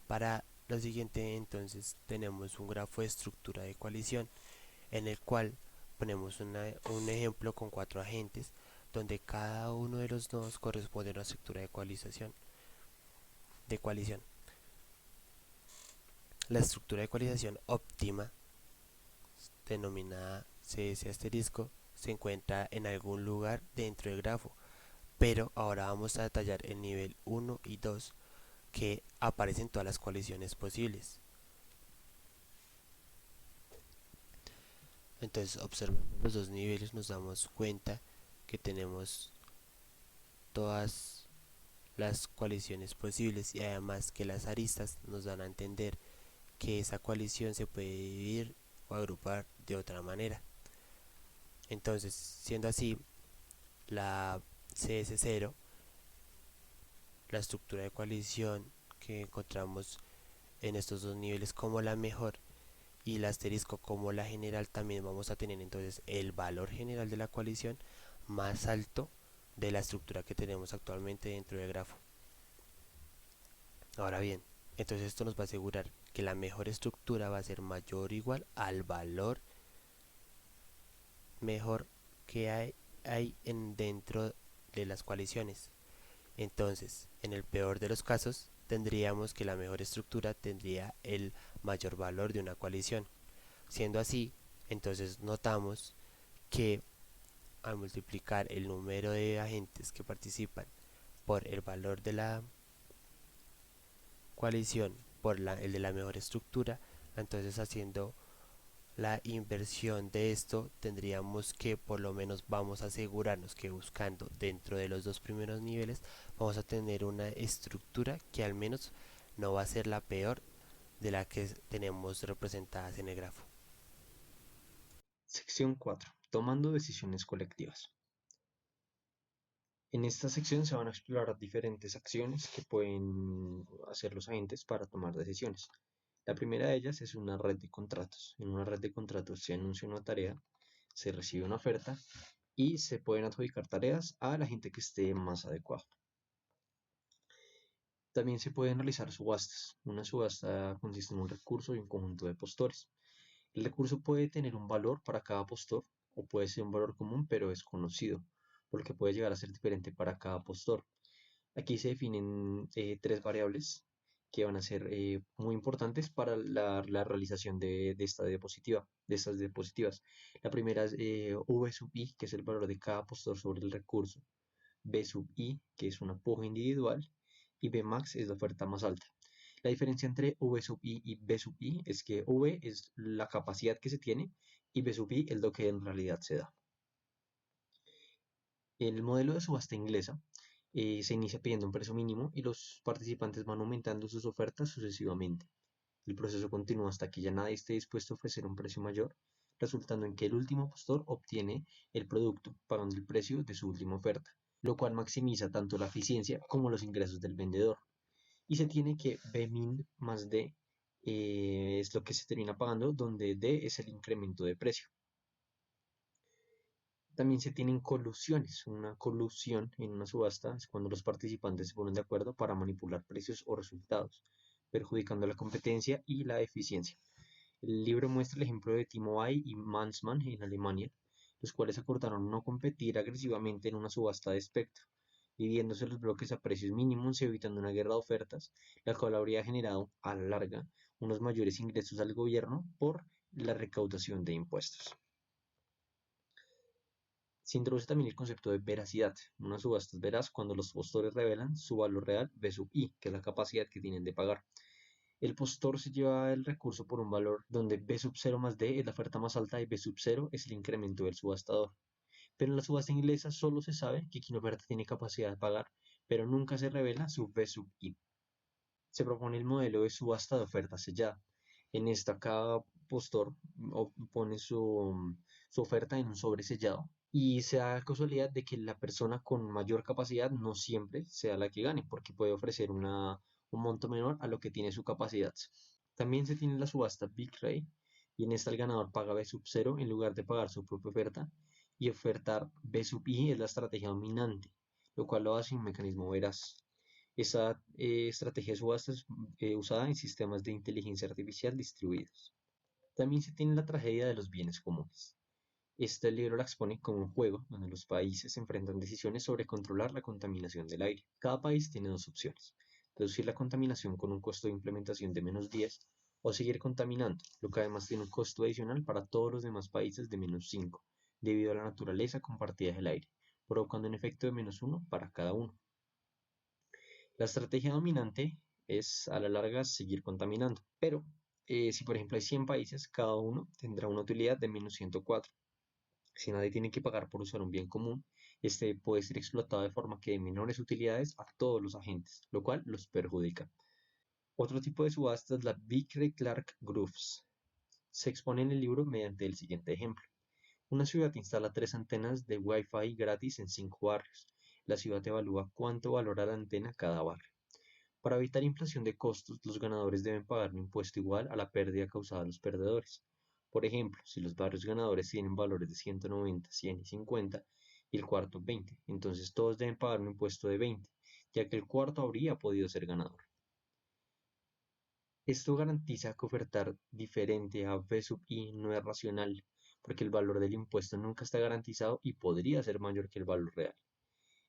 para lo siguiente entonces tenemos un grafo de estructura de coalición en el cual ponemos un ejemplo con 4 agentes donde cada uno de los nodos corresponde a una estructura de coalición. La estructura de coalición óptima, denominada CS asterisco, se encuentra en algún lugar dentro del grafo, pero ahora vamos a detallar el nivel 1 y 2 que aparecen todas las coaliciones posibles. Entonces, observando los dos niveles nos damos cuenta que tenemos todas las coaliciones posibles y además que las aristas nos dan a entender que esa coalición se puede dividir o agrupar de otra manera. Entonces, siendo así, la CS0, la estructura de coalición que encontramos en estos dos niveles como la mejor, y el asterisco como la general, también vamos a tener entonces el valor general de la coalición más alto de la estructura que tenemos actualmente dentro del grafo. Ahora bien, entonces esto nos va a asegurar que la mejor estructura va a ser mayor o igual al valor mejor que hay dentro de las coaliciones. Entonces, en el peor de los casos, tendríamos que la mejor estructura tendría el mayor valor de una coalición. Siendo así, entonces notamos que al multiplicar el número de agentes que participan por el valor de la coalición por el de la mejor estructura, entonces haciendo la inversión de esto tendríamos que por lo menos vamos a asegurarnos que buscando dentro de los dos primeros niveles vamos a tener una estructura que al menos no va a ser la peor de la que tenemos representadas en el grafo. Sección 4. Tomando decisiones colectivas. En esta sección se van a explorar diferentes acciones que pueden hacer los agentes para tomar decisiones. La primera de ellas es una red de contratos. En una red de contratos se anuncia una tarea, se recibe una oferta y se pueden adjudicar tareas a la gente que esté más adecuada. También se pueden realizar subastas. Una subasta consiste en un recurso y un conjunto de postores. El recurso puede tener un valor para cada postor o puede ser un valor común pero desconocido, porque puede llegar a ser diferente para cada postor. Aquí se definen tres variables que van a ser muy importantes para la realización de esta diapositiva, de estas diapositivas. La primera es V sub i, que es el valor de cada postor sobre el recurso. B sub i, que es una puja individual, y B max es la oferta más alta. La diferencia entre V sub i y B sub i es que V es la capacidad que se tiene y B sub i es lo que en realidad se da. El modelo de subasta inglesa se inicia pidiendo un precio mínimo y los participantes van aumentando sus ofertas sucesivamente. El proceso continúa hasta que ya nadie esté dispuesto a ofrecer un precio mayor, resultando en que el último postor obtiene el producto pagando el precio de su última oferta, lo cual maximiza tanto la eficiencia como los ingresos del vendedor. Y se tiene que B min más D es lo que se termina pagando, donde D es el incremento de precio. También se tienen colusiones. Una colusión en una subasta es cuando los participantes se ponen de acuerdo para manipular precios o resultados, perjudicando la competencia y la eficiencia. El libro muestra el ejemplo de Timo Ay y Mansmann en Alemania, los cuales acordaron no competir agresivamente en una subasta de espectro, dividiéndose los bloques a precios mínimos y evitando una guerra de ofertas, la cual habría generado, a la larga, unos mayores ingresos al gobierno por la recaudación de impuestos. Se introduce también el concepto de veracidad. Una subasta es veraz cuando los postores revelan su valor real B sub i, que es la capacidad que tienen de pagar. El postor se lleva el recurso por un valor donde B sub 0 más D es la oferta más alta y B sub 0 es el incremento del subastador. Pero en la subasta inglesa solo se sabe que quien oferta tiene capacidad de pagar, pero nunca se revela su B sub i. Se propone el modelo de subasta de oferta sellada. En esta, cada postor pone su oferta en un sobre sellado y se da la casualidad de que la persona con mayor capacidad no siempre sea la que gane, porque puede ofrecer un monto menor a lo que tiene su capacidad. También se tiene la subasta Big Ray, y en esta el ganador paga B sub 0 en lugar de pagar su propia oferta, y ofertar B sub i es la estrategia dominante, lo cual lo hace un mecanismo veraz. Esta estrategia de subasta es usada en sistemas de inteligencia artificial distribuidos. También se tiene la tragedia de los bienes comunes. Este libro la expone como un juego donde los países enfrentan decisiones sobre controlar la contaminación del aire. Cada país tiene dos opciones: reducir la contaminación con un costo de implementación de -10 o seguir contaminando, lo que además tiene un costo adicional para todos los demás países de -5, debido a la naturaleza compartida del aire, provocando un efecto de -1 para cada uno. La estrategia dominante es a la larga seguir contaminando, pero si por ejemplo hay 100 países, cada uno tendrá una utilidad de -104. Si nadie tiene que pagar por usar un bien común, este puede ser explotado de forma que dé menores utilidades a todos los agentes, lo cual los perjudica. Otro tipo de subasta es la Vickrey-Clark Grooves. Se expone en el libro mediante el siguiente ejemplo. Una ciudad instala 3 antenas de Wi-Fi gratis en 5 barrios. La ciudad evalúa cuánto valora la antena cada barrio. Para evitar inflación de costos, los ganadores deben pagar un impuesto igual a la pérdida causada a los perdedores. Por ejemplo, si los barrios ganadores tienen valores de 190, 100 y 50 y el cuarto 20, entonces todos deben pagar un impuesto de 20, ya que el cuarto habría podido ser ganador. Esto garantiza que ofertar diferente a B sub i no es racional, porque el valor del impuesto nunca está garantizado y podría ser mayor que el valor real.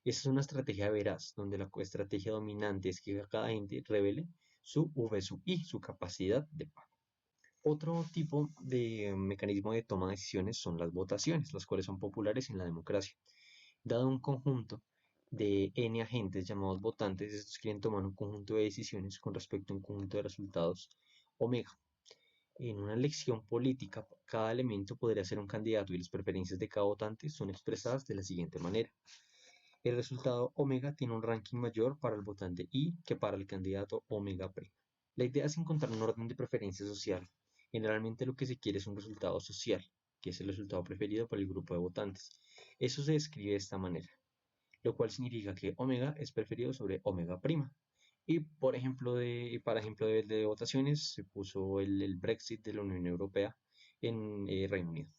Esta es una estrategia veraz, donde la estrategia dominante es que cada ente revele su V sub i, su capacidad de pago. Otro tipo de mecanismo de toma de decisiones son las votaciones, las cuales son populares en la democracia. Dado un conjunto de n agentes llamados votantes, estos quieren tomar un conjunto de decisiones con respecto a un conjunto de resultados omega. En una elección política, cada elemento podría ser un candidato y las preferencias de cada votante son expresadas de la siguiente manera. El resultado omega tiene un ranking mayor para el votante I que para el candidato omega prima. La idea es encontrar un orden de preferencia social. Generalmente lo que se quiere es un resultado social, que es el resultado preferido por el grupo de votantes. Eso se describe de esta manera, lo cual significa que omega es preferido sobre omega prima. Y para ejemplo de votaciones, se puso el Brexit de la Unión Europea en Reino Unido.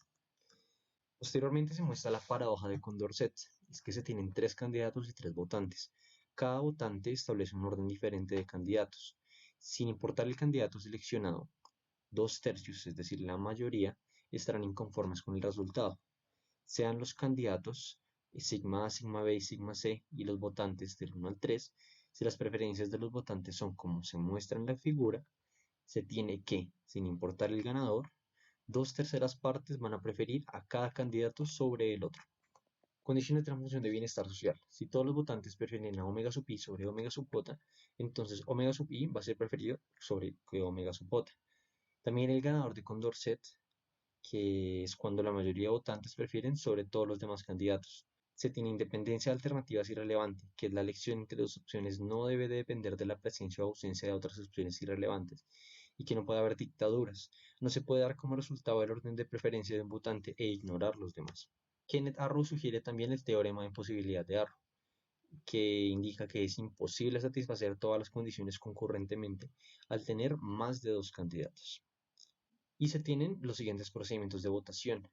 Posteriormente se muestra la paradoja de Condorcet, es que se tienen tres candidatos y tres votantes. Cada votante establece un orden diferente de candidatos. Sin importar el candidato seleccionado, 2/3, es decir, la mayoría, estarán inconformes con el resultado. Sean los candidatos sigma A, sigma B y sigma C y los votantes del 1 al 3, si las preferencias de los votantes son como se muestra en la figura, se tiene que, sin importar el ganador, 2/3 van a preferir a cada candidato sobre el otro. Condiciones de la función de bienestar social. Si todos los votantes prefieren a omega sub i sobre omega sub j, entonces omega sub i va a ser preferido sobre omega sub j. También el ganador de Condorcet, que es cuando la mayoría de votantes prefieren sobre todos los demás candidatos. Se tiene independencia de alternativas irrelevante, que es la elección entre dos opciones no debe de depender de la presencia o ausencia de otras opciones irrelevantes, y que no puede haber dictaduras. No se puede dar como resultado el orden de preferencia de un votante e ignorar los demás. Kenneth Arrow sugiere también el teorema de imposibilidad de Arrow, que indica que es imposible satisfacer todas las condiciones concurrentemente al tener más de dos candidatos. Y se tienen los siguientes procedimientos de votación.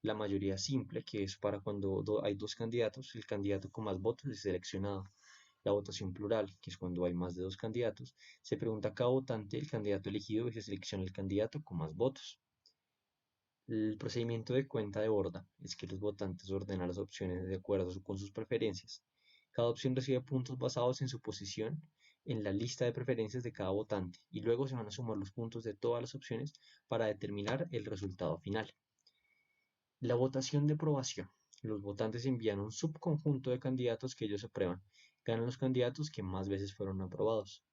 La mayoría simple, que es para cuando hay dos candidatos, el candidato con más votos es seleccionado. La votación plural, que es cuando hay más de dos candidatos, se pregunta a cada votante el candidato elegido y se selecciona el candidato con más votos. El procedimiento de cuenta de borda es que los votantes ordenan las opciones de acuerdo con sus preferencias. Cada opción recibe puntos basados en su posición en la lista de preferencias de cada votante y luego se van a sumar los puntos de todas las opciones para determinar el resultado final. La votación de aprobación. Los votantes envían un subconjunto de candidatos que ellos aprueban. Ganan los candidatos que más veces fueron aprobados.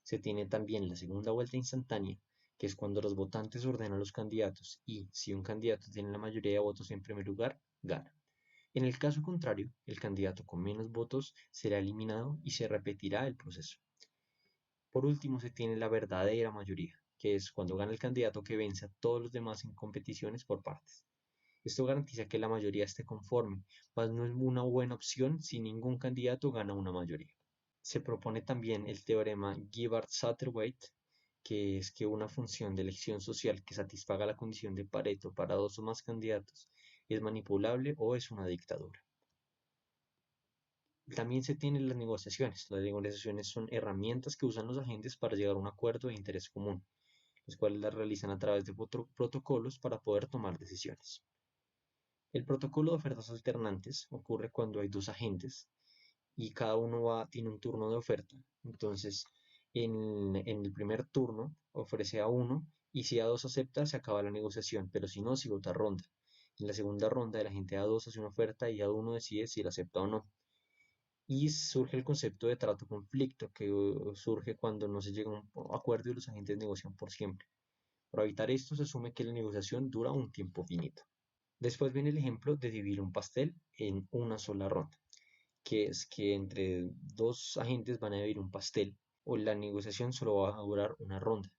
Se tiene también la segunda vuelta instantánea, que es cuando los votantes ordenan los candidatos y, si un candidato tiene la mayoría de votos en primer lugar, gana. En el caso contrario, el candidato con menos votos será eliminado y se repetirá el proceso. Por último, se tiene la verdadera mayoría, que es cuando gana el candidato que vence a todos los demás en competiciones por partes. Esto garantiza que la mayoría esté conforme, mas no es una buena opción si ningún candidato gana una mayoría. Se propone también el teorema Givard-Satterthwaite, que es que una función de elección social que satisfaga la condición de Pareto para dos o más candidatos es manipulable o es una dictadura. También se tienen las negociaciones. Las negociaciones son herramientas que usan los agentes para llegar a un acuerdo de interés común, los cuales las realizan a través de protocolos para poder tomar decisiones. El protocolo de ofertas alternantes ocurre cuando hay dos agentes y cada uno tiene un turno de oferta. Entonces, en el primer turno ofrece a uno y si a dos acepta, se acaba la negociación, pero si no, sigue otra ronda. En la segunda ronda, el agente A2 hace una oferta y A1 decide si la acepta o no. Y surge el concepto de trato-conflicto, que surge cuando no se llega a un acuerdo y los agentes negocian por siempre. Para evitar esto, se asume que la negociación dura un tiempo finito. Después viene el ejemplo de dividir un pastel en una sola ronda, que es que entre dos agentes van a dividir un pastel o la negociación solo va a durar una ronda.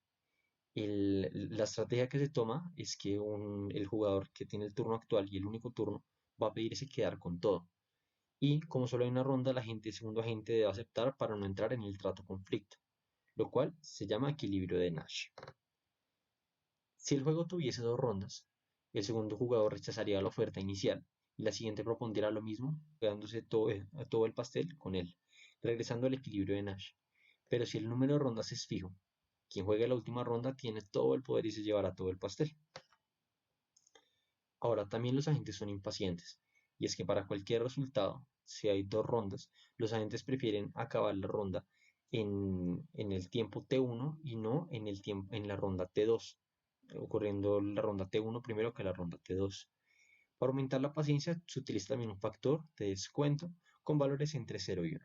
La estrategia que se toma es que el jugador que tiene el turno actual y el único turno va a pedirse quedar con todo. Y como solo hay una ronda, el segundo agente debe aceptar para no entrar en el trato conflicto, lo cual se llama equilibrio de Nash. Si el juego tuviese dos rondas, el segundo jugador rechazaría la oferta inicial y la siguiente propondría lo mismo, quedándose todo el pastel con él, regresando al equilibrio de Nash. Pero si el número de rondas es fijo, quien juegue la última ronda tiene todo el poder y se llevará todo el pastel. Ahora, también los agentes son impacientes, y es que para cualquier resultado, si hay dos rondas, los agentes prefieren acabar la ronda en el tiempo T1 y no en la ronda T2. ocurriendo la ronda T1 primero que la ronda T2. Para aumentar la paciencia se utiliza también un factor de descuento con valores entre 0 y 1.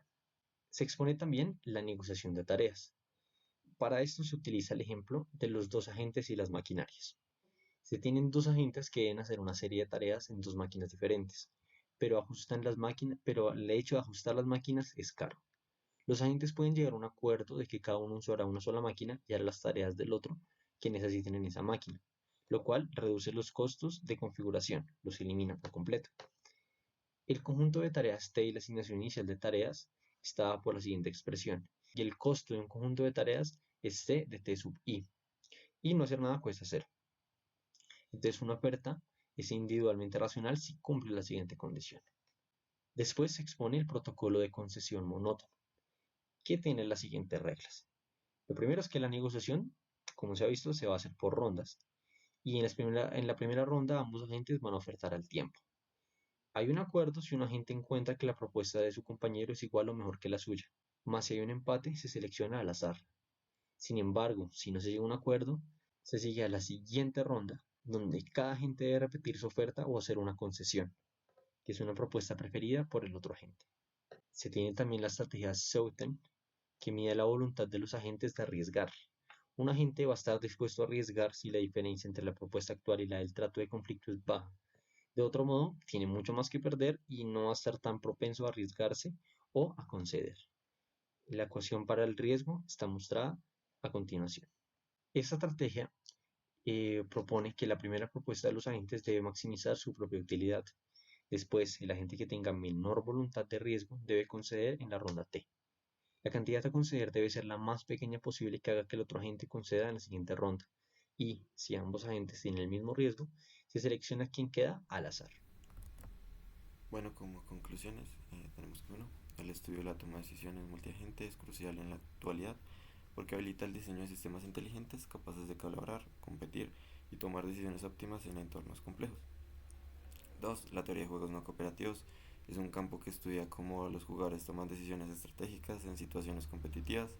Se expone también la negociación de tareas. Para esto se utiliza el ejemplo de los dos agentes y las maquinarias. Se tienen dos agentes que deben hacer una serie de tareas en dos máquinas diferentes, pero el hecho de ajustar las máquinas es caro. Los agentes pueden llegar a un acuerdo de que cada uno usará una sola máquina y hará las tareas del otro que necesiten en esa máquina, lo cual reduce los costos de configuración, los elimina por completo. El conjunto de tareas T y la asignación inicial de tareas está dada por la siguiente expresión, y el costo de un conjunto de tareas es T de T sub I, y no hacer nada cuesta cero. Entonces una oferta es individualmente racional si cumple la siguiente condición. Después se expone el protocolo de concesión monótono, que tiene las siguientes reglas. Lo primero es que la negociación, como se ha visto, se va a hacer por rondas, y en la primera ronda ambos agentes van a ofertar al tiempo. Hay un acuerdo si un agente encuentra que la propuesta de su compañero es igual o mejor que la suya, más si hay un empate se selecciona al azar. Sin embargo, si no se llega a un acuerdo, se sigue a la siguiente ronda, donde cada agente debe repetir su oferta o hacer una concesión, que es una propuesta preferida por el otro agente. Se tiene también la estrategia Southern, que mide la voluntad de los agentes de arriesgar. Un agente va a estar dispuesto a arriesgar si la diferencia entre la propuesta actual y la del trato de conflicto es baja. De otro modo, tiene mucho más que perder y no va a estar tan propenso a arriesgarse o a conceder. La ecuación para el riesgo está mostrada a continuación. Esta estrategia propone que la primera propuesta de los agentes debe maximizar su propia utilidad. Después, el agente que tenga menor voluntad de riesgo debe conceder en la ronda T. La cantidad a conceder debe ser la más pequeña posible que haga que el otro agente conceda en la siguiente ronda. Y si ambos agentes tienen el mismo riesgo, se selecciona quien queda al azar. Bueno, como conclusiones, tenemos que, el estudio de la toma de decisiones multiagente es crucial en la actualidad porque habilita el diseño de sistemas inteligentes capaces de colaborar, competir y tomar decisiones óptimas en entornos complejos. 2. La teoría de juegos no cooperativos es un campo que estudia cómo los jugadores toman decisiones estratégicas en situaciones competitivas.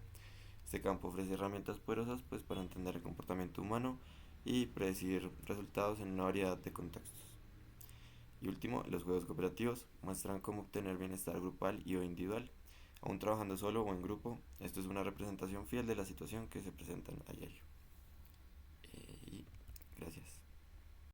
Este campo ofrece herramientas poderosas para entender el comportamiento humano y predecir resultados en una variedad de contextos. Y último, los juegos cooperativos muestran cómo obtener bienestar grupal y o individual, aún trabajando solo o en grupo. Esto es una representación fiel de la situación que se presenta a diario.